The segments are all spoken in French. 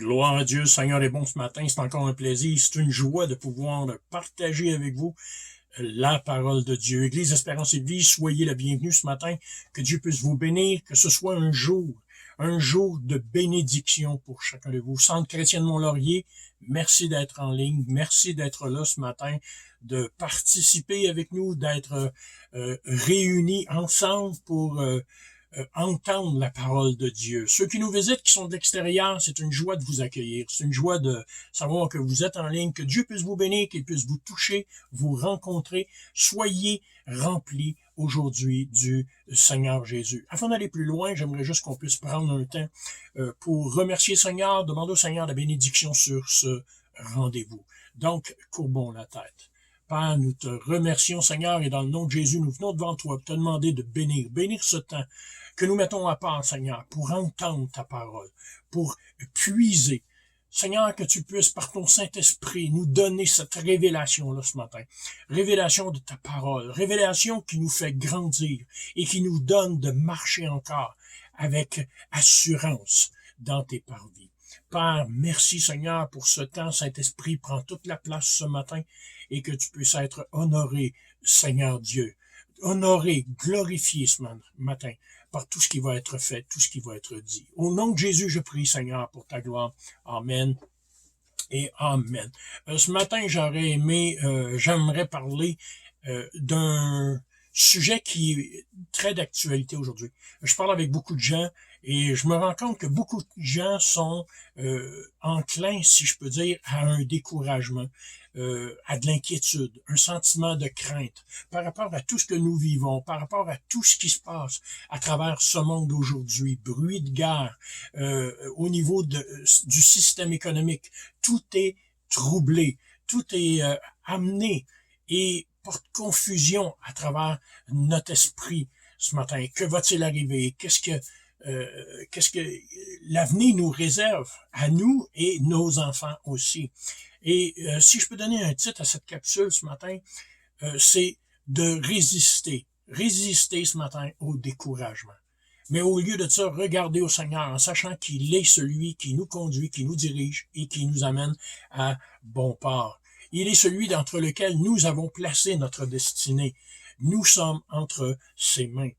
Gloire à Dieu, Seigneur est bon ce matin, c'est encore un plaisir, c'est une joie de pouvoir partager avec vous la parole de Dieu. Église Espérance et Vie, soyez la bienvenue ce matin, que Dieu puisse vous bénir, que ce soit un jour de bénédiction pour chacun de vous. Centre chrétien de Mont-Laurier, merci d'être en ligne, merci d'être là ce matin, de participer avec nous, d'être réunis ensemble pour entendre la parole de Dieu. Ceux qui nous visitent, qui sont de l'extérieur, c'est une joie de vous accueillir. C'est une joie de savoir que vous êtes en ligne, que Dieu puisse vous bénir, qu'il puisse vous toucher, vous rencontrer. Soyez remplis aujourd'hui du Seigneur Jésus. Avant d'aller plus loin, j'aimerais juste qu'on puisse prendre un temps pour remercier le Seigneur, demander au Seigneur la bénédiction sur ce rendez-vous. Donc, courbons la tête. Père, nous te remercions, Seigneur, et dans le nom de Jésus, nous venons devant toi pour te demander de bénir ce temps que nous mettons à part, Seigneur, pour entendre ta parole, pour puiser. Seigneur, que tu puisses, par ton Saint-Esprit, nous donner cette révélation-là ce matin. Révélation de ta parole, révélation qui nous fait grandir et qui nous donne de marcher encore avec assurance dans tes parvis. Père, merci Seigneur pour ce temps. Saint-Esprit, prends toute la place ce matin et que tu puisses être honoré, Seigneur Dieu. Honoré, glorifié ce matin par tout ce qui va être fait, tout ce qui va être dit. Au nom de Jésus, je prie, Seigneur, pour ta gloire. Amen et amen. Ce matin, j'aimerais parler d'un sujet qui est très d'actualité aujourd'hui. Je parle avec beaucoup de gens et je me rends compte que beaucoup de gens sont enclins, si je peux dire, à un découragement, à de l'inquiétude, un sentiment de crainte par rapport à tout ce que nous vivons, par rapport à tout ce qui se passe à travers ce monde aujourd'hui, bruit de guerre, au niveau du système économique. Tout est troublé, tout est amené et porte confusion à travers notre esprit ce matin. Que va-t-il arriver? Qu'est-ce que l'avenir nous réserve à nous et nos enfants aussi? Et si je peux donner un titre à cette capsule ce matin, c'est de résister. Résister ce matin au découragement. Mais au lieu de ça, regardez au Seigneur en sachant qu'il est celui qui nous conduit, qui nous dirige et qui nous amène à bon port. Il est celui d'entre lequel nous avons placé notre destinée. Nous sommes entre ses mains.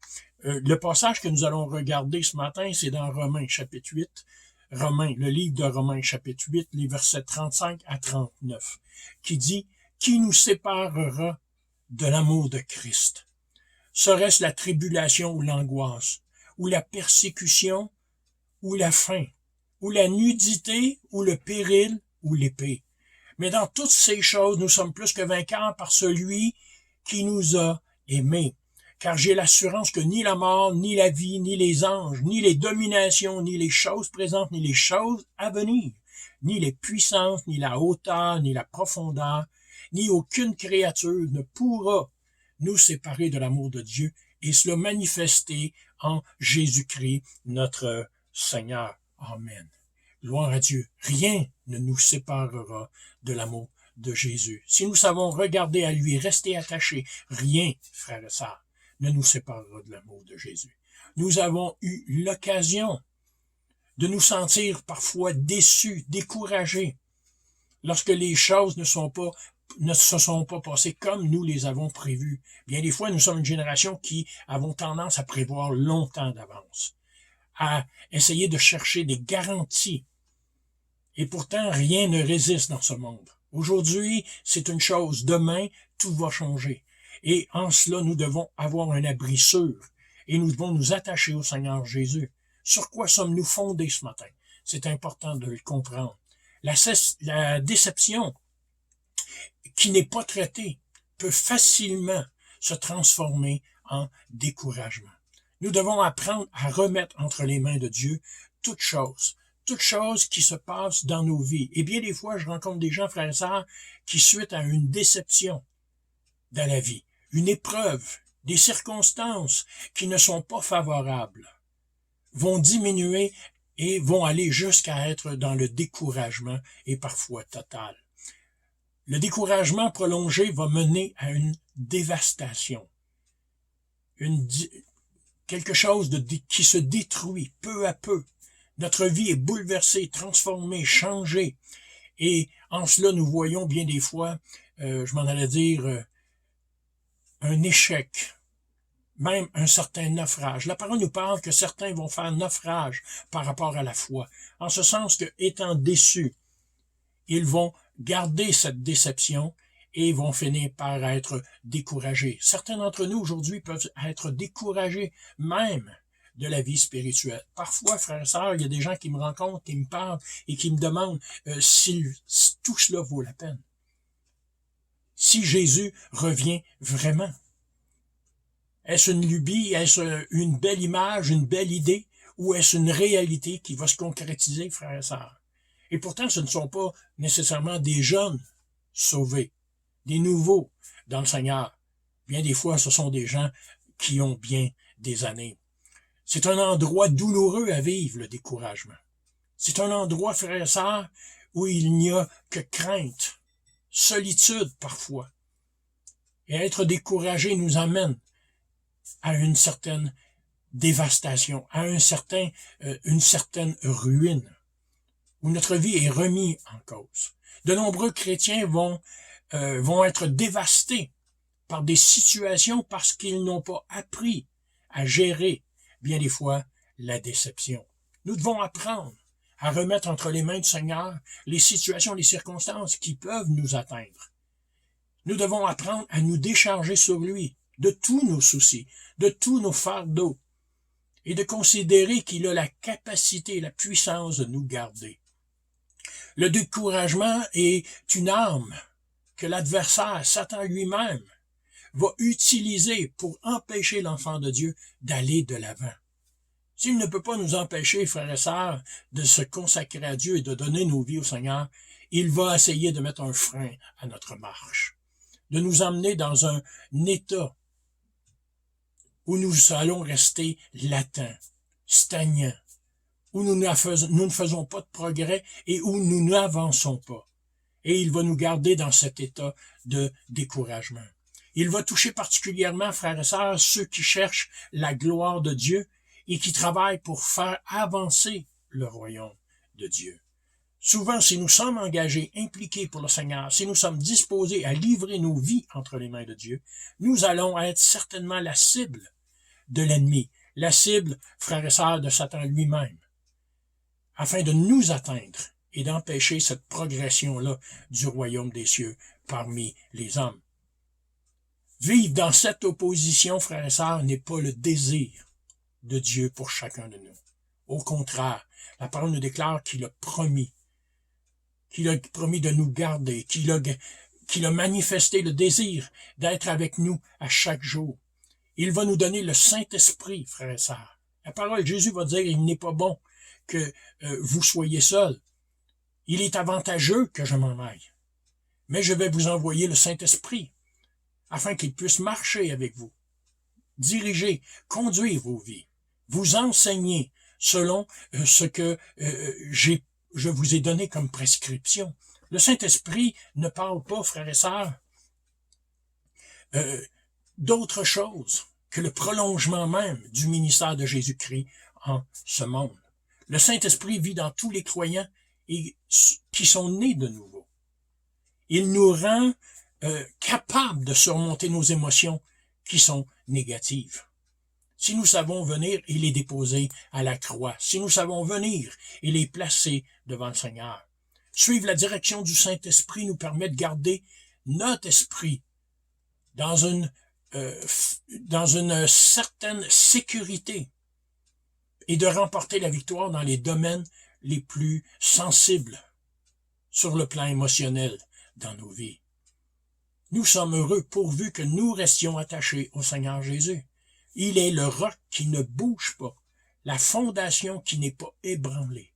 Le passage que nous allons regarder ce matin, c'est dans Romains chapitre 8. Romains, le livre de Romains chapitre 8, les versets 35 à 39, qui dit « Qui nous séparera de l'amour de Christ? Serait-ce la tribulation ou l'angoisse, ou la persécution, ou la faim, ou la nudité, ou le péril, ou l'épée? Mais dans toutes ces choses, nous sommes plus que vainqueurs par celui qui nous a aimés. Car j'ai l'assurance que ni la mort, ni la vie, ni les anges, ni les dominations, ni les choses présentes, ni les choses à venir, ni les puissances, ni la hauteur, ni la profondeur, ni aucune créature ne pourra nous séparer de l'amour de Dieu et cela manifesté en Jésus-Christ, notre Seigneur. Amen. Gloire à Dieu. Rien ne nous séparera de l'amour de Jésus. Si nous savons regarder à lui, rester attachés, rien, frères et sœurs, ne nous séparera de l'amour de Jésus. Nous avons eu l'occasion de nous sentir parfois déçus, découragés, lorsque les choses ne se sont pas passées comme nous les avons prévues. Bien des fois, nous sommes une génération qui avons tendance à prévoir longtemps d'avance, à essayer de chercher des garanties. Et pourtant, rien ne résiste dans ce monde. Aujourd'hui, c'est une chose. Demain, tout va changer. Et en cela, nous devons avoir un abri sûr. Et nous devons nous attacher au Seigneur Jésus. Sur quoi sommes-nous fondés ce matin? C'est important de le comprendre. La déception qui n'est pas traitée peut facilement se transformer en découragement. Nous devons apprendre à remettre entre les mains de Dieu toutes choses qui se passent dans nos vies. Et bien des fois, je rencontre des gens, frères et sœurs, qui suite à une déception dans la vie, une épreuve, des circonstances qui ne sont pas favorables, vont diminuer et vont aller jusqu'à être dans le découragement et parfois total. Le découragement prolongé va mener à une dévastation, quelque chose qui se détruit peu à peu. Notre vie est bouleversée, transformée, changée. Et en cela, nous voyons bien des fois, je m'en allais dire, un échec, même un certain naufrage. La parole nous parle que certains vont faire naufrage par rapport à la foi, en ce sens que, étant déçus, ils vont garder cette déception et vont finir par être découragés. Certains d'entre nous aujourd'hui peuvent être découragés même de la vie spirituelle. Parfois, frères et sœurs, il y a des gens qui me rencontrent, qui me parlent et qui me demandent si tout cela vaut la peine. Si Jésus revient vraiment. Est-ce une lubie, est-ce une belle image, une belle idée, ou est-ce une réalité qui va se concrétiser, frères et sœurs? Et pourtant, ce ne sont pas nécessairement des jeunes sauvés, des nouveaux dans le Seigneur. Bien des fois, ce sont des gens qui ont bien des années. C'est un endroit douloureux à vivre, le découragement. C'est un endroit, frères et sœurs, où il n'y a que crainte, solitude parfois. Et être découragé nous amène à une certaine dévastation, à une certaine ruine, où notre vie est remise en cause. De nombreux chrétiens vont être dévastés par des situations parce qu'ils n'ont pas appris à gérer, bien des fois, la déception. Nous devons apprendre à remettre entre les mains du Seigneur les situations, les circonstances qui peuvent nous atteindre. Nous devons apprendre à nous décharger sur lui de tous nos soucis, de tous nos fardeaux, et de considérer qu'il a la capacité et la puissance de nous garder. Le découragement est une arme que l'adversaire, Satan lui-même, va utiliser pour empêcher l'enfant de Dieu d'aller de l'avant. S'il ne peut pas nous empêcher, frères et sœurs, de se consacrer à Dieu et de donner nos vies au Seigneur, il va essayer de mettre un frein à notre marche, de nous emmener dans un état où nous allons rester latents, stagnants, où nous ne faisons pas de progrès et où nous n'avançons pas. Et il va nous garder dans cet état de découragement. Il va toucher particulièrement, frères et sœurs, ceux qui cherchent la gloire de Dieu et qui travaillent pour faire avancer le royaume de Dieu. Souvent, si nous sommes engagés, impliqués pour le Seigneur, si nous sommes disposés à livrer nos vies entre les mains de Dieu, nous allons être certainement la cible de l'ennemi, la cible, frères et sœurs, de Satan lui-même, afin de nous atteindre et d'empêcher cette progression-là du royaume des cieux parmi les hommes. Vivre dans cette opposition, frères et sœurs, n'est pas le désir de Dieu pour chacun de nous. Au contraire, la parole nous déclare qu'il a promis de nous garder, qu'il a manifesté le désir d'être avec nous à chaque jour. Il va nous donner le Saint-Esprit, frères et sœurs. La parole de Jésus va dire, il n'est pas bon que vous soyez seuls. Il est avantageux que je m'en aille. Mais je vais vous envoyer le Saint-Esprit, afin qu'il puisse marcher avec vous, diriger, conduire vos vies, vous enseigner selon ce que je vous ai donné comme prescription. Le Saint-Esprit ne parle pas, frères et sœurs, d'autre chose que le prolongement même du ministère de Jésus-Christ en ce monde. Le Saint-Esprit vit dans tous les croyants et qui sont nés de nouveau. Il nous rend capables de surmonter nos émotions qui sont négatives. Si nous savons venir et les déposer à la croix, si nous savons venir et les placer devant le Seigneur, suivre la direction du Saint-Esprit nous permet de garder notre esprit dans une certaine sécurité et de remporter la victoire dans les domaines les plus sensibles sur le plan émotionnel dans nos vies. Nous sommes heureux pourvu que nous restions attachés au Seigneur Jésus. Il est le roc qui ne bouge pas, la fondation qui n'est pas ébranlée.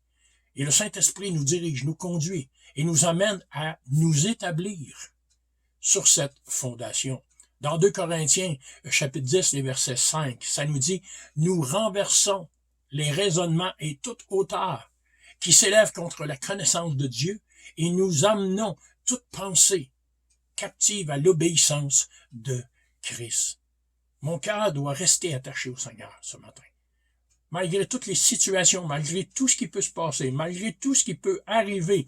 Et le Saint-Esprit nous dirige, nous conduit et nous amène à nous établir sur cette fondation. Dans 2 Corinthiens, chapitre 10, les versets 5, ça nous dit « Nous renversons les raisonnements et toute hauteur qui s'élèvent contre la connaissance de Dieu et nous amenons toute pensée captive à l'obéissance de Christ. » Mon cœur doit rester attaché au Seigneur ce matin. malgré toutes les situations, malgré tout ce qui peut se passer, malgré tout ce qui peut arriver,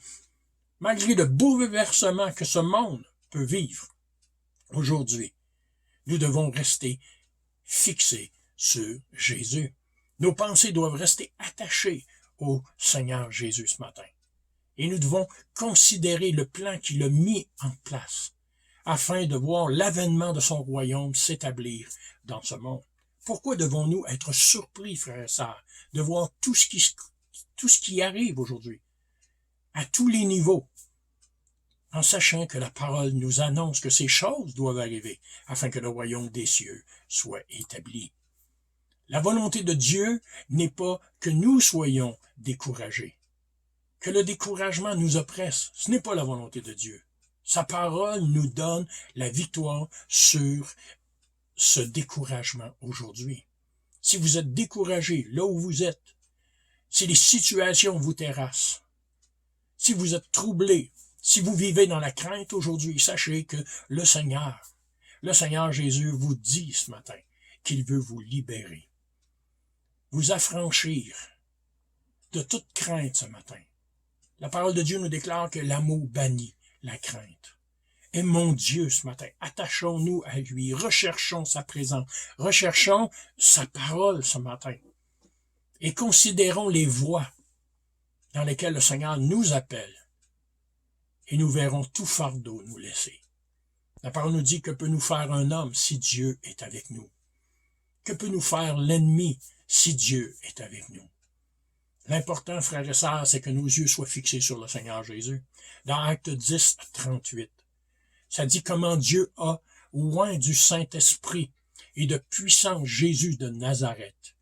malgré le bouleversement que ce monde peut vivre aujourd'hui, nous devons rester fixés sur Jésus. Nos pensées doivent rester attachées au Seigneur Jésus ce matin. Et nous devons considérer le plan qu'il a mis en place afin de voir l'avènement de son royaume s'établir dans ce monde. Pourquoi devons-nous être surpris, frères et sœurs, de voir tout ce qui arrive aujourd'hui, à tous les niveaux, en sachant que la parole nous annonce que ces choses doivent arriver afin que le royaume des cieux soit établi. La volonté de Dieu n'est pas que nous soyons découragés, que le découragement nous oppresse. Ce n'est pas la volonté de Dieu. Sa parole nous donne la victoire sur ce découragement aujourd'hui. Si vous êtes découragé là où vous êtes, si les situations vous terrassent, si vous êtes troublé, si vous vivez dans la crainte aujourd'hui, sachez que le Seigneur Jésus vous dit ce matin qu'il veut vous libérer, vous affranchir de toute crainte ce matin. La parole de Dieu nous déclare que l'amour bannit la crainte. Aimons Dieu ce matin, attachons-nous à lui, recherchons sa présence, recherchons sa parole ce matin et considérons les voies dans lesquelles le Seigneur nous appelle et nous verrons tout fardeau nous laisser. La parole nous dit que peut nous faire un homme si Dieu est avec nous? Que peut nous faire l'ennemi si Dieu est avec nous? L'important, frères et sœurs, c'est que nos yeux soient fixés sur le Seigneur Jésus. Dans Acte 10, 38, ça dit comment Dieu a oint du Saint-Esprit et de puissant Jésus de Nazareth,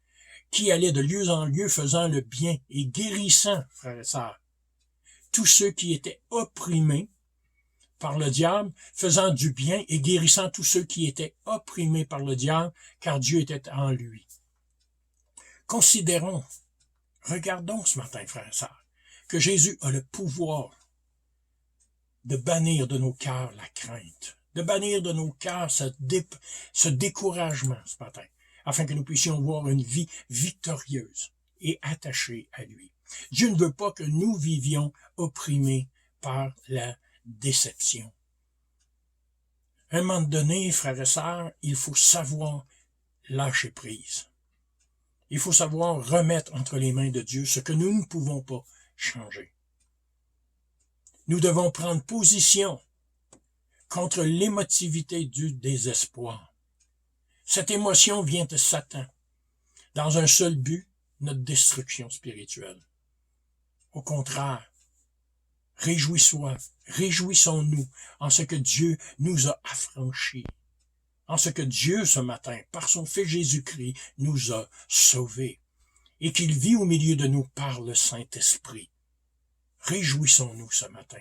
qui allait de lieu en lieu faisant le bien et guérissant, frères et sœurs, tous ceux qui étaient opprimés par le diable, faisant du bien et guérissant tous ceux qui étaient opprimés par le diable, car Dieu était en lui. Considérons, regardons ce matin, frères et sœurs, que Jésus a le pouvoir de bannir de nos cœurs la crainte, de bannir de nos cœurs ce découragement ce matin, afin que nous puissions voir une vie victorieuse et attachée à lui. Dieu ne veut pas que nous vivions opprimés par la déception. À un moment donné, frères et sœurs, il faut savoir lâcher prise. Il faut savoir remettre entre les mains de Dieu ce que nous ne pouvons pas changer. Nous devons prendre position contre l'émotivité du désespoir. Cette émotion vient de Satan, dans un seul but, notre destruction spirituelle. Au contraire, réjouissons-nous en ce que Dieu nous a affranchis, en ce que Dieu ce matin, par son Fils Jésus-Christ, nous a sauvés, et qu'il vit au milieu de nous par le Saint-Esprit. Réjouissons-nous ce matin,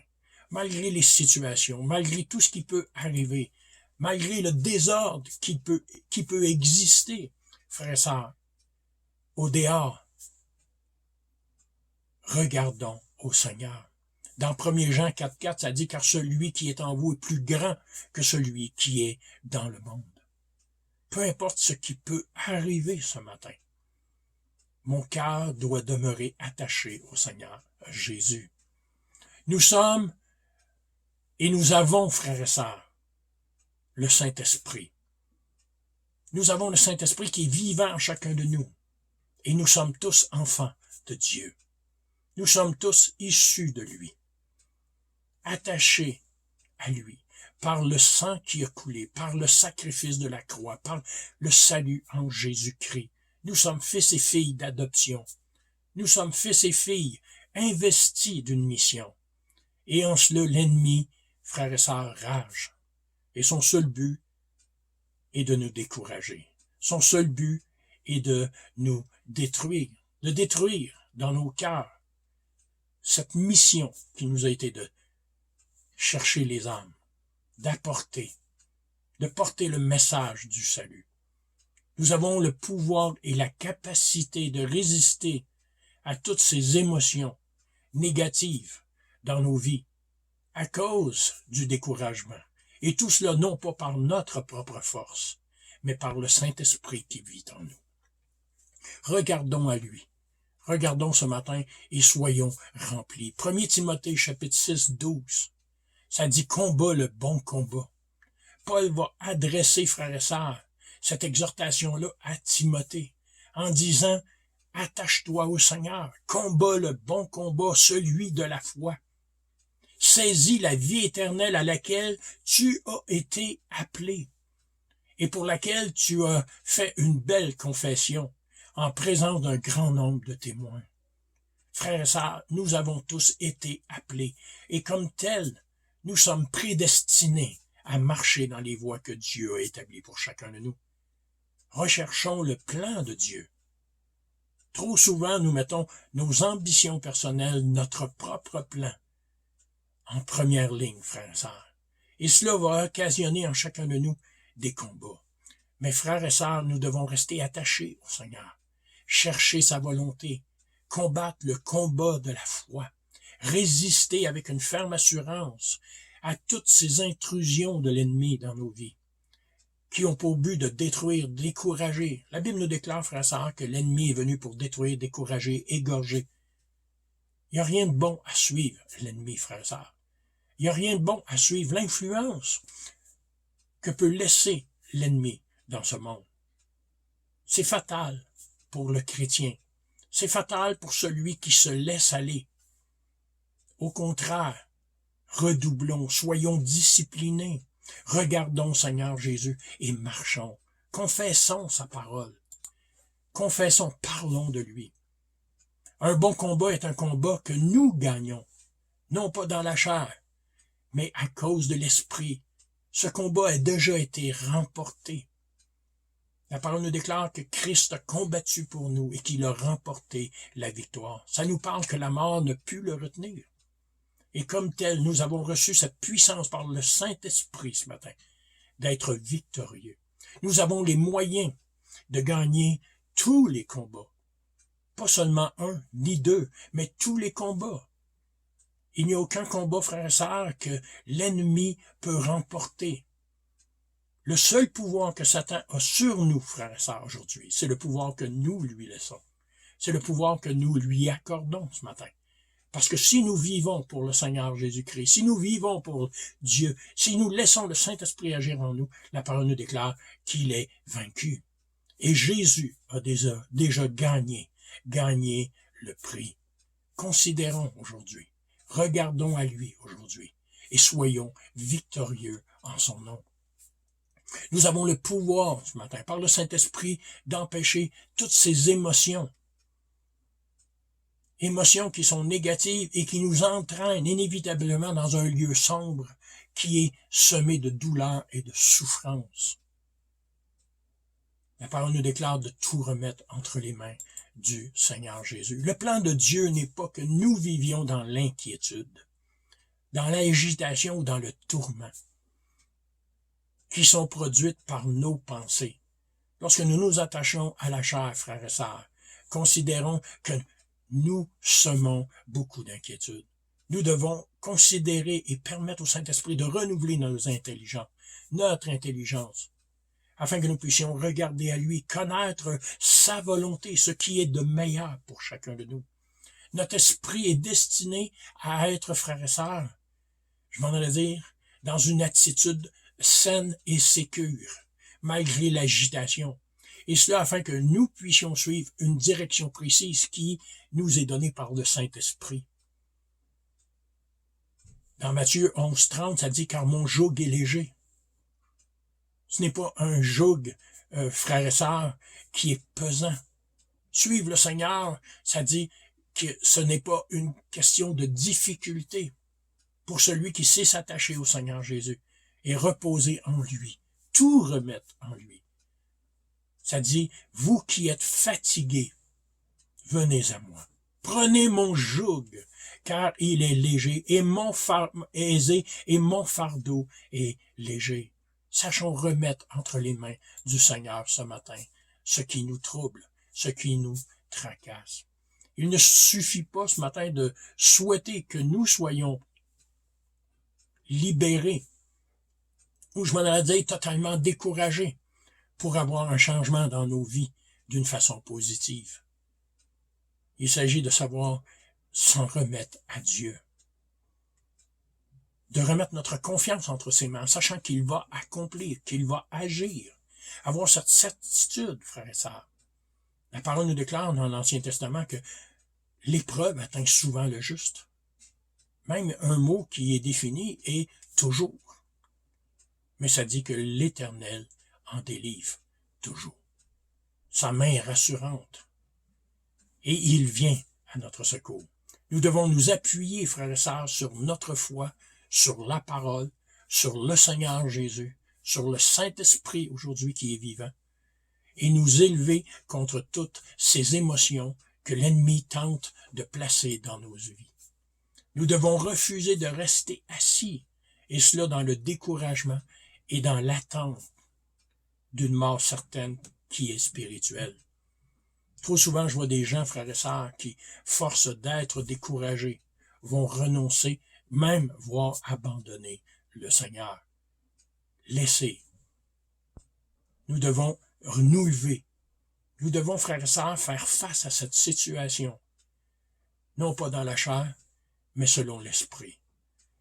malgré les situations, malgré tout ce qui peut arriver, malgré le désordre qui peut exister, frères et sœurs, au dehors. Regardons au Seigneur. Dans 1 Jean 4,4, ça dit « Car celui qui est en vous est plus grand que celui qui est dans le monde. » Peu importe ce qui peut arriver ce matin, mon cœur doit demeurer attaché au Seigneur Jésus. Nous sommes et nous avons, frères et sœurs, le Saint-Esprit. Nous avons le Saint-Esprit qui est vivant en chacun de nous. Et nous sommes tous enfants de Dieu. Nous sommes tous issus de lui, attachés à lui, par le sang qui a coulé, par le sacrifice de la croix, par le salut en Jésus-Christ. Nous sommes fils et filles d'adoption. Nous sommes fils et filles investis d'une mission. Et en cela, l'ennemi, frères et sœurs, rage. Et son seul but est de nous décourager. Son seul but est de nous détruire dans nos cœurs cette mission qui nous a été de chercher les âmes, de porter le message du salut. Nous avons le pouvoir et la capacité de résister à toutes ces émotions négatives dans nos vies à cause du découragement. Et tout cela non pas par notre propre force, mais par le Saint-Esprit qui vit en nous. Regardons à lui. Regardons ce matin et soyons remplis. 1 Timothée, chapitre 6, 12. Ça dit « combat le bon combat ». Paul va adresser, frères et sœurs, cette exhortation-là à Timothée, en disant « attache-toi au Seigneur, combat le bon combat, celui de la foi. Saisis la vie éternelle à laquelle tu as été appelé et pour laquelle tu as fait une belle confession en présence d'un grand nombre de témoins. » Frères et sœurs, nous avons tous été appelés et comme tels, nous sommes prédestinés à marcher dans les voies que Dieu a établies pour chacun de nous. Recherchons le plan de Dieu. Trop souvent, nous mettons nos ambitions personnelles, notre propre plan, en première ligne, frères et sœurs. Et cela va occasionner en chacun de nous des combats. Mais frères et sœurs, nous devons rester attachés au Seigneur, chercher sa volonté, combattre le combat de la foi, résister avec une ferme assurance à toutes ces intrusions de l'ennemi dans nos vies, qui ont pour but de détruire, décourager. La Bible nous déclare, frères et sœurs, que l'ennemi est venu pour détruire, décourager, égorger. Il n'y a rien de bon à suivre l'ennemi, frères et sœurs. Il n'y a rien de bon à suivre l'influence que peut laisser l'ennemi dans ce monde. C'est fatal pour le chrétien. C'est fatal pour celui qui se laisse aller. Au contraire, redoublons, soyons disciplinés. Regardons Seigneur Jésus et marchons. Confessons sa parole. Confessons, parlons de lui. Un bon combat est un combat que nous gagnons, non pas dans la chair, mais à cause de l'esprit. Ce combat a déjà été remporté. La parole nous déclare que Christ a combattu pour nous et qu'il a remporté la victoire. Ça nous parle que la mort ne put le retenir. Et comme tel, nous avons reçu cette puissance par le Saint-Esprit ce matin, d'être victorieux. Nous avons les moyens de gagner tous les combats. Pas seulement un, ni deux, mais tous les combats. Il n'y a aucun combat, frères et sœurs, que l'ennemi peut remporter. Le seul pouvoir que Satan a sur nous, frères et sœurs, aujourd'hui, c'est le pouvoir que nous lui laissons. C'est le pouvoir que nous lui accordons ce matin. Parce que si nous vivons pour le Seigneur Jésus-Christ, si nous vivons pour Dieu, si nous laissons le Saint-Esprit agir en nous, la parole nous déclare qu'il est vaincu. Et Jésus a déjà gagné le prix. Considérons aujourd'hui, regardons à lui aujourd'hui et soyons victorieux en son nom. Nous avons le pouvoir ce matin, par le Saint-Esprit, d'empêcher toutes ces émotions qui sont négatives et qui nous entraînent inévitablement dans un lieu sombre qui est semé de douleur et de souffrance. La parole nous déclare de tout remettre entre les mains du Seigneur Jésus. Le plan de Dieu n'est pas que nous vivions dans l'inquiétude, dans l'agitation ou dans le tourment, qui sont produites par nos pensées. Lorsque nous nous attachons à la chair, frères et sœurs, considérons que nous semons beaucoup d'inquiétude. Nous devons considérer et permettre au Saint-Esprit de renouveler notre intelligence, afin que nous puissions regarder à lui, connaître sa volonté, ce qui est de meilleur pour chacun de nous. Notre esprit est destiné à être, frères et sœurs, je m'en allais dire, dans une attitude saine et sécure, malgré l'agitation. Et cela afin que nous puissions suivre une direction précise qui nous est donnée par le Saint-Esprit. Dans Matthieu 11:30, ça dit « Car mon joug est léger ». Ce n'est pas un joug, frères et sœurs, qui est pesant. Suivre le Seigneur, ça dit que ce n'est pas une question de difficulté pour celui qui sait s'attacher au Seigneur Jésus et reposer en lui, tout remettre en lui. Ça dit, vous qui êtes fatigués, venez à moi. Prenez mon joug, car il est léger, et mon fardeau aisé, et mon fardeau est léger. Sachons remettre entre les mains du Seigneur ce matin ce qui nous trouble, ce qui nous tracasse. Il ne suffit pas ce matin de souhaiter que nous soyons libérés, ou je m'en allais dire totalement découragés, pour avoir un changement dans nos vies. d'une façon positive. Il s'agit de savoir s'en remettre à Dieu. De remettre notre confiance entre ses mains, sachant qu'il va accomplir, qu'il va agir. Avoir cette certitude, frères et sœurs. La parole nous déclare dans l'Ancien Testament que l'épreuve atteint souvent le juste. Même un mot qui est défini est toujours. Mais ça dit que l'Éternel en délivre toujours. Sa main est rassurante. Et il vient à notre secours. Nous devons nous appuyer, frères et sœurs, sur notre foi, sur la parole, sur le Seigneur Jésus, sur le Saint-Esprit aujourd'hui qui est vivant, et nous élever contre toutes ces émotions que l'ennemi tente de placer dans nos vies. Nous devons refuser de rester assis, et cela dans le découragement et dans l'attente d'une mort certaine qui est spirituelle. Trop souvent, je vois des gens, frères et sœurs, qui, force d'être découragés, vont renoncer, même voire abandonner le Seigneur. Laissez. Nous devons nous lever. Nous devons, frères et sœurs, faire face à cette situation. Non pas dans la chair, mais selon l'Esprit.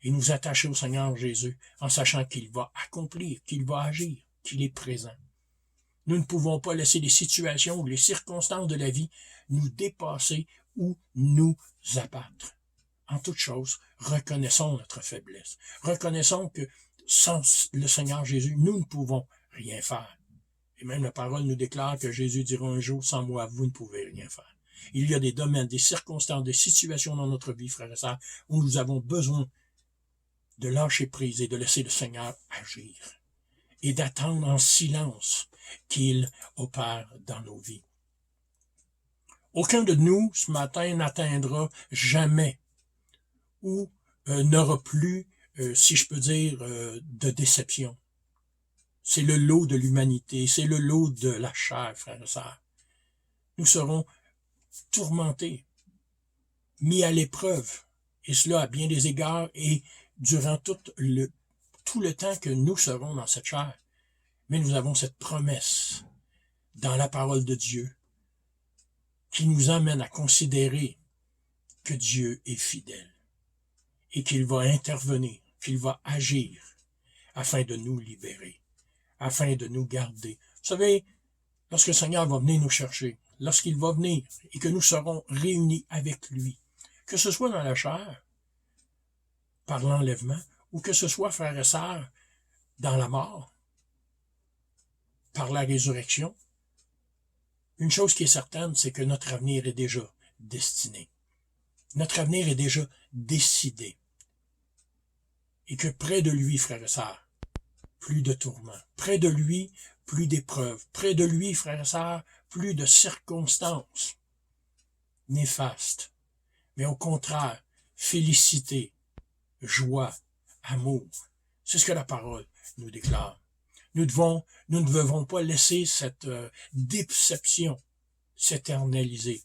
Et nous attacher au Seigneur Jésus en sachant qu'il va accomplir, qu'il va agir, qu'il est présent. Nous ne pouvons pas laisser les situations ou les circonstances de la vie nous dépasser ou nous abattre. En toute chose, reconnaissons notre faiblesse. Reconnaissons que sans le Seigneur Jésus, nous ne pouvons rien faire. Et même la parole nous déclare que Jésus dira un jour, sans moi, vous ne pouvez rien faire. Il y a des domaines, des circonstances, des situations dans notre vie, frères et sœurs, où nous avons besoin de lâcher prise et de laisser le Seigneur agir. Et d'attendre en silence qu'il opère dans nos vies. Aucun de nous, ce matin, n'atteindra jamais ou n'aura plus, si je peux dire, de déception. C'est le lot de l'humanité, c'est le lot de la chair, frères et sœurs. Nous serons tourmentés, mis à l'épreuve, et cela à bien des égards, et durant tout le temps que nous serons dans cette chair. Mais nous avons cette promesse dans la parole de Dieu qui nous amène à considérer que Dieu est fidèle et qu'il va intervenir, qu'il va agir afin de nous libérer, afin de nous garder. Vous savez, lorsque le Seigneur va venir nous chercher, lorsqu'il va venir et que nous serons réunis avec lui, que ce soit dans la chair, par l'enlèvement, ou que ce soit, frères et sœurs, dans la mort, par la résurrection, une chose qui est certaine, c'est que notre avenir est déjà destiné. Notre avenir est déjà décidé. Et que près de lui, frères et sœurs, plus de tourments. Près de lui, plus d'épreuves. Près de lui, frères et sœurs, plus de circonstances néfastes. Mais au contraire, félicité, joie, amour. C'est ce que la parole nous déclare. Nous ne devons pas laisser cette déception s'éternaliser.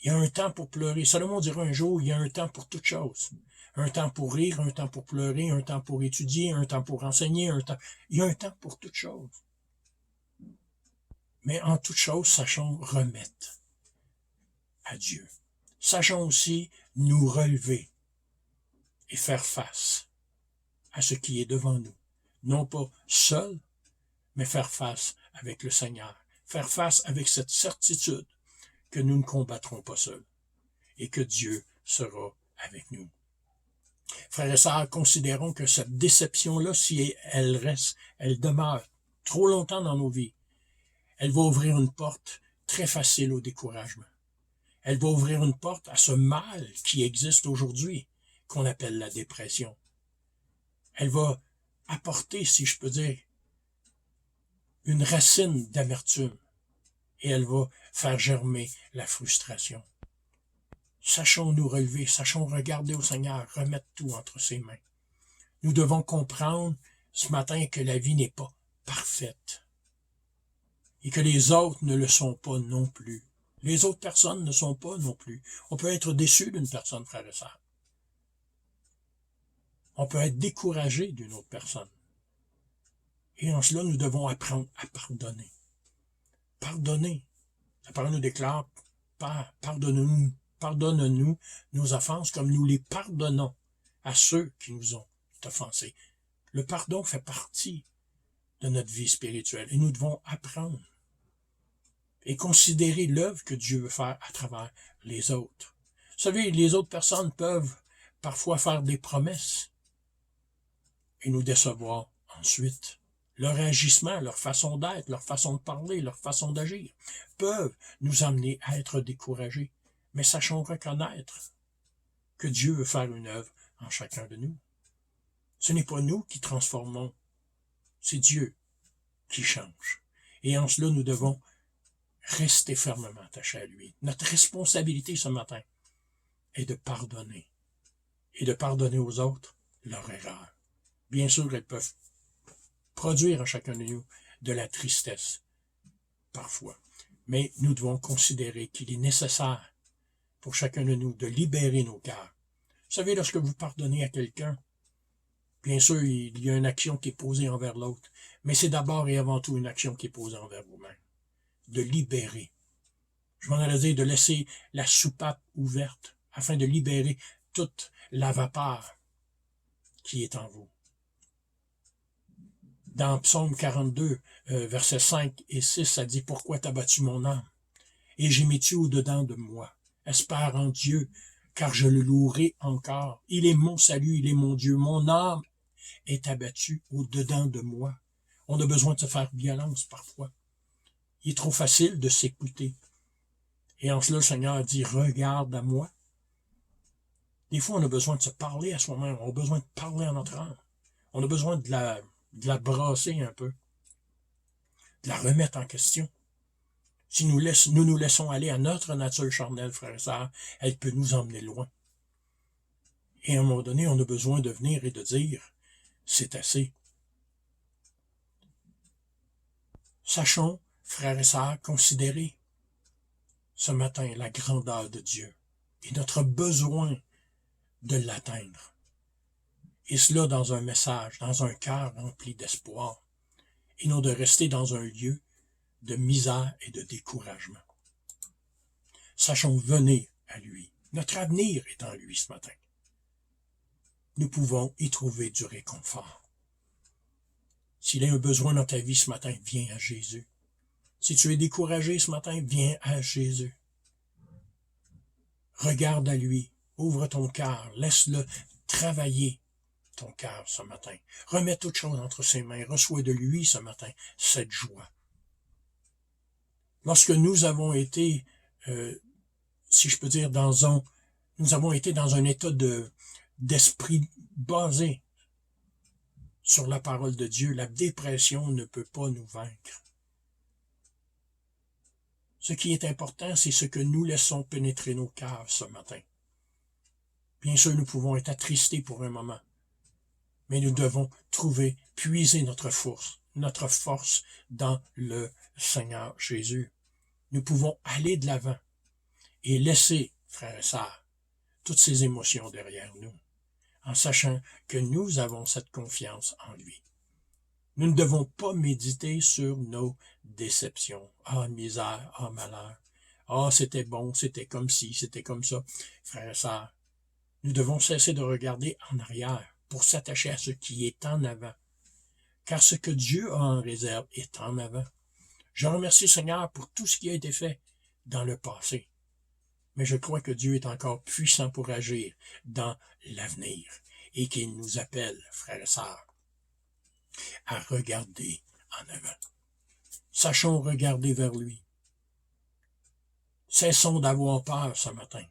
Il y a un temps pour pleurer. Salomon dira un jour, il y a un temps pour toute chose. Un temps pour rire, un temps pour pleurer, un temps pour étudier, un temps pour enseigner, un temps... Il y a un temps pour toute chose. Mais en toute chose, sachons remettre à Dieu. Sachons aussi nous relever et faire face à ce qui est devant nous. Non pas seul, mais faire face avec le Seigneur. Faire face avec cette certitude que nous ne combattrons pas seuls et que Dieu sera avec nous. Frères et sœurs, considérons que cette déception-là, si elle reste, elle demeure trop longtemps dans nos vies, elle va ouvrir une porte très facile au découragement. Elle va ouvrir une porte à ce mal qui existe aujourd'hui, qu'on appelle la dépression. Elle va apporter, si je peux dire, une racine d'amertume et elle va faire germer la frustration. Sachons nous relever, sachons regarder au Seigneur, remettre tout entre ses mains. Nous devons comprendre ce matin que la vie n'est pas parfaite et que les autres ne le sont pas non plus. Les autres personnes ne sont pas non plus. On peut être déçu d'une personne, frère et sœur. On peut être découragé d'une autre personne. Et en cela, nous devons apprendre à pardonner. pardonner. La parole nous déclare, pardonne-nous nos offenses comme nous les pardonnons à ceux qui nous ont offensés. Le pardon fait partie de notre vie spirituelle et nous devons apprendre et considérer l'œuvre que Dieu veut faire à travers les autres. Vous savez, les autres personnes peuvent parfois faire des promesses et nous décevoir ensuite. Leur agissement, leur façon d'être, leur façon de parler, leur façon d'agir peuvent nous amener à être découragés. Mais sachons reconnaître que Dieu veut faire une œuvre en chacun de nous. Ce n'est pas nous qui transformons, c'est Dieu qui change. Et en cela, nous devons rester fermement attachés à lui. Notre responsabilité ce matin est de pardonner et de pardonner aux autres leurs erreurs. Bien sûr, elles peuvent produire à chacun de nous de la tristesse, parfois. Mais nous devons considérer qu'il est nécessaire pour chacun de nous de libérer nos cœurs. Vous savez, lorsque vous pardonnez à quelqu'un, bien sûr, il y a une action qui est posée envers l'autre, mais c'est d'abord et avant tout une action qui est posée envers vous-même. De libérer. Je m'en allais dire de laisser la soupape ouverte afin de libérer toute la vapeur qui est en vous. Dans Psaume 42, versets 5 et 6, ça dit « Pourquoi t'as battu mon âme? Et gémis-tu au-dedans de moi? Espère en Dieu, car je le louerai encore. Il est mon salut, il est mon Dieu. Mon âme est abattue au-dedans de moi. » On a besoin de se faire violence parfois. Il est trop facile de s'écouter. Et en cela, le Seigneur dit « Regarde à moi. » Des fois, on a besoin de se parler à soi-même. On a besoin de parler à notre âme. On a besoin de la brasser un peu, de la remettre en question. Si nous nous laissons aller à notre nature charnelle, frères et sœurs, elle peut nous emmener loin. Et à un moment donné, on a besoin de venir et de dire, c'est assez. Sachons, frères et sœurs, considérer ce matin la grandeur de Dieu et notre besoin de l'atteindre. Et cela dans un message, dans un cœur rempli d'espoir, et non de rester dans un lieu de misère et de découragement. Sachons venir à lui. Notre avenir est en lui ce matin. Nous pouvons y trouver du réconfort. S'il y a un besoin dans ta vie ce matin, viens à Jésus. Si tu es découragé ce matin, viens à Jésus. Regarde à lui, ouvre ton cœur, laisse-le travailler ton cœur ce matin. Remets toutes choses entre ses mains, reçois de lui ce matin cette joie. Lorsque nous avons été, si je peux dire, nous avons été dans un état d'esprit basé sur la parole de Dieu, la dépression ne peut pas nous vaincre. Ce qui est important, c'est ce que nous laissons pénétrer nos cœurs ce matin. Bien sûr, nous pouvons être attristés pour un moment, mais nous devons puiser notre force dans le Seigneur Jésus. Nous pouvons aller de l'avant et laisser, frères et sœurs, toutes ces émotions derrière nous, en sachant que nous avons cette confiance en lui. Nous ne devons pas méditer sur nos déceptions. Ah, misère, ah, malheur. Ah, c'était bon, c'était comme ci, c'était comme ça. Frères et sœurs, nous devons cesser de regarder en arrière pour s'attacher à ce qui est en avant. Car ce que Dieu a en réserve est en avant. Je remercie le Seigneur pour tout ce qui a été fait dans le passé. Mais je crois que Dieu est encore puissant pour agir dans l'avenir et qu'il nous appelle, frères et sœurs, à regarder en avant. Sachons regarder vers lui. Cessons d'avoir peur ce matin.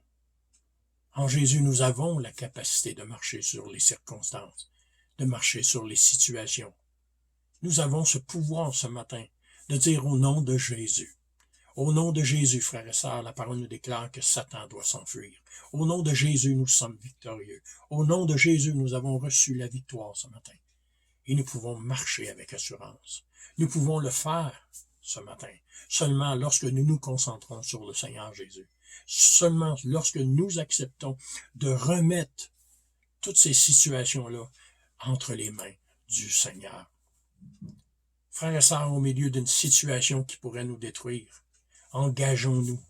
En Jésus, nous avons la capacité de marcher sur les circonstances, de marcher sur les situations. Nous avons ce pouvoir ce matin de dire au nom de Jésus. Au nom de Jésus, frères et sœurs, la parole nous déclare que Satan doit s'enfuir. Au nom de Jésus, nous sommes victorieux. Au nom de Jésus, nous avons reçu la victoire ce matin. Et nous pouvons marcher avec assurance. Nous pouvons le faire ce matin, seulement lorsque nous nous concentrons sur le Seigneur Jésus. Seulement lorsque nous acceptons de remettre toutes ces situations-là entre les mains du Seigneur. Frères et sœurs, au milieu d'une situation qui pourrait nous détruire, engageons-nous.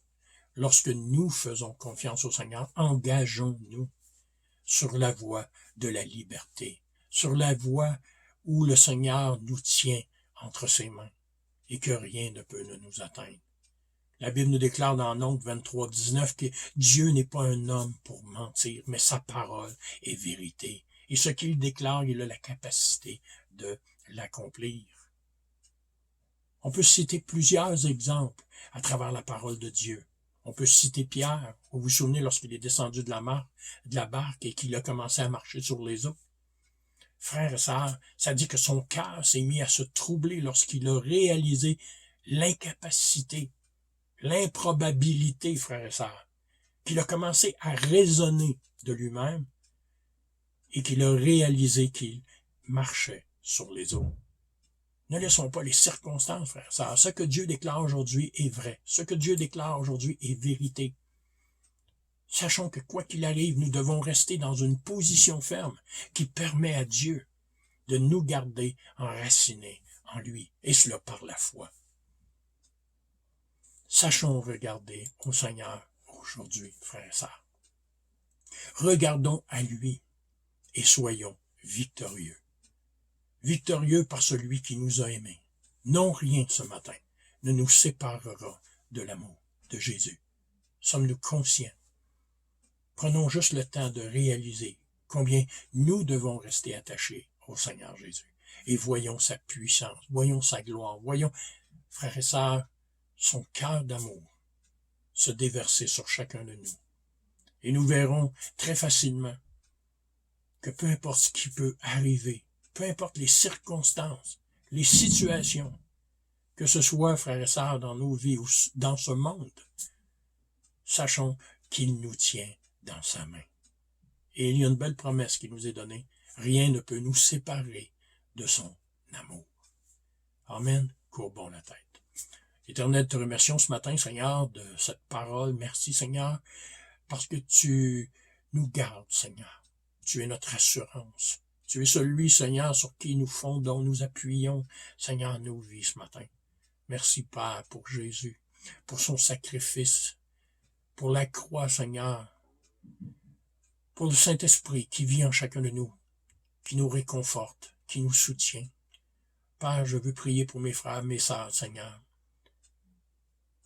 Lorsque nous faisons confiance au Seigneur, engageons-nous sur la voie de la liberté, sur la voie où le Seigneur nous tient entre ses mains et que rien ne peut nous atteindre. La Bible nous déclare dans Nombre 23, 19 que Dieu n'est pas un homme pour mentir, mais sa parole est vérité. Et ce qu'il déclare, il a la capacité de l'accomplir. On peut citer plusieurs exemples à travers la parole de Dieu. On peut citer Pierre. Vous vous souvenez lorsqu'il est descendu de la barque et qu'il a commencé à marcher sur les eaux. Frères et sœurs, ça dit que son cœur s'est mis à se troubler lorsqu'il a réalisé l'incapacité, l'improbabilité, frères et sœurs, qu'il a commencé à raisonner de lui-même et qu'il a réalisé qu'il marchait sur les eaux. Ne laissons pas les circonstances, frères et sœurs. Ce que Dieu déclare aujourd'hui est vrai. Ce que Dieu déclare aujourd'hui est vérité. Sachons que quoi qu'il arrive, nous devons rester dans une position ferme qui permet à Dieu de nous garder enracinés en lui, et cela par la foi. Sachons regarder au Seigneur aujourd'hui, frères et sœurs. Regardons à lui et soyons victorieux. Victorieux par celui qui nous a aimés. Non, rien ce matin ne nous séparera de l'amour de Jésus. Sommes-nous conscients? Prenons juste le temps de réaliser combien nous devons rester attachés au Seigneur Jésus. Et voyons sa puissance, voyons sa gloire, voyons, frères et sœurs, son cœur d'amour se déverser sur chacun de nous. Et nous verrons très facilement que peu importe ce qui peut arriver, peu importe les circonstances, les situations, que ce soit, frères et sœurs, dans nos vies ou dans ce monde, sachons qu'il nous tient dans sa main. Et il y a une belle promesse qui nous est donnée. Rien ne peut nous séparer de son amour. Amen. Courbons la tête. Éternel, te remercions ce matin, Seigneur, de cette parole. Merci, Seigneur, parce que tu nous gardes, Seigneur. Tu es notre assurance. Tu es celui, Seigneur, sur qui nous fondons, nous appuyons, Seigneur, nos vies ce matin. Merci, Père, pour Jésus, pour son sacrifice, pour la croix, Seigneur, pour le Saint-Esprit qui vit en chacun de nous, qui nous réconforte, qui nous soutient. Père, je veux prier pour mes frères, mes sœurs, Seigneur.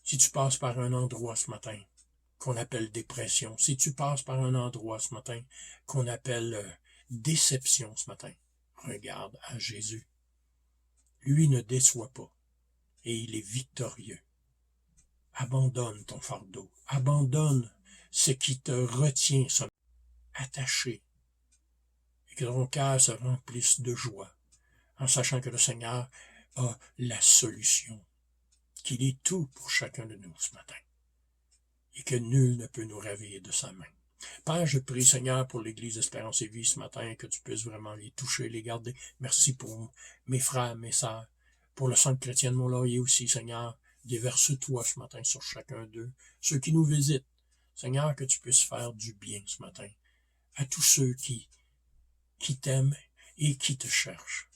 Si tu passes par un endroit ce matin qu'on appelle dépression, si tu passes par un endroit ce matin qu'on appelle déception ce matin, regarde à Jésus. Lui ne déçoit pas et il est victorieux. Abandonne ton fardeau, abandonne ce qui te retient attaché et que ton cœur se remplisse de joie en sachant que le Seigneur a la solution, qu'il est tout pour chacun de nous ce matin et que nul ne peut nous ravir de sa main. Père, je prie, Seigneur, pour l'Église Espérance et Vie ce matin, que tu puisses vraiment les toucher, les garder. Merci pour mes frères, mes sœurs, pour le Centre chrétien de Mont-Laurier aussi, Seigneur. Déverse-toi ce matin sur chacun d'eux. Ceux qui nous visitent, Seigneur, que tu puisses faire du bien ce matin à tous ceux qui t'aiment et qui te cherchent.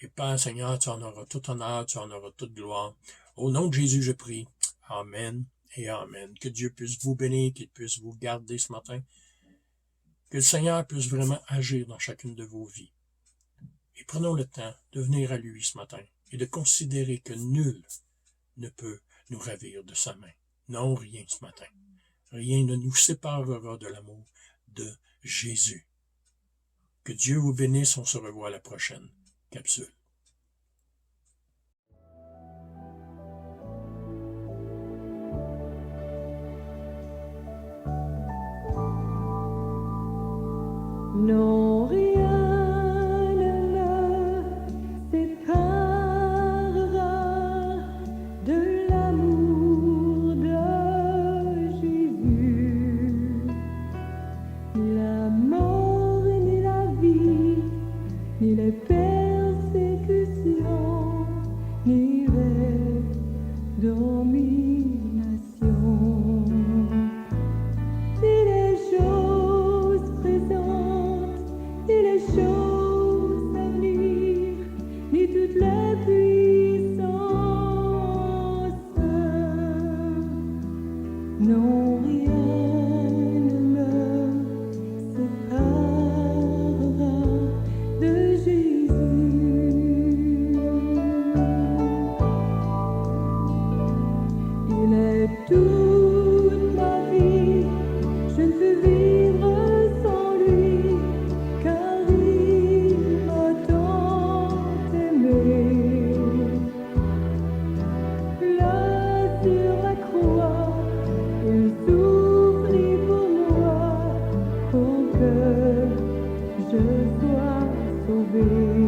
Et Père, Seigneur, tu en auras tout honneur, tu en auras toute gloire. Au nom de Jésus, je prie. Amen et amen. Que Dieu puisse vous bénir, qu'il puisse vous garder ce matin. Que le Seigneur puisse vraiment agir dans chacune de vos vies. Et prenons le temps de venir à lui ce matin et de considérer que nul ne peut nous ravir de sa main. Non, rien ce matin. Rien ne nous séparera de l'amour de Jésus. Que Dieu vous bénisse, on se revoit à la prochaine capsule. Non, rien ne me séparera de l'amour de Jésus. Ni la mort, ni la vie, ni les persécutions, ni les dominations, ni les choses présentes, ni les choses à venir, ni toutes les puissances. je sois sauvé.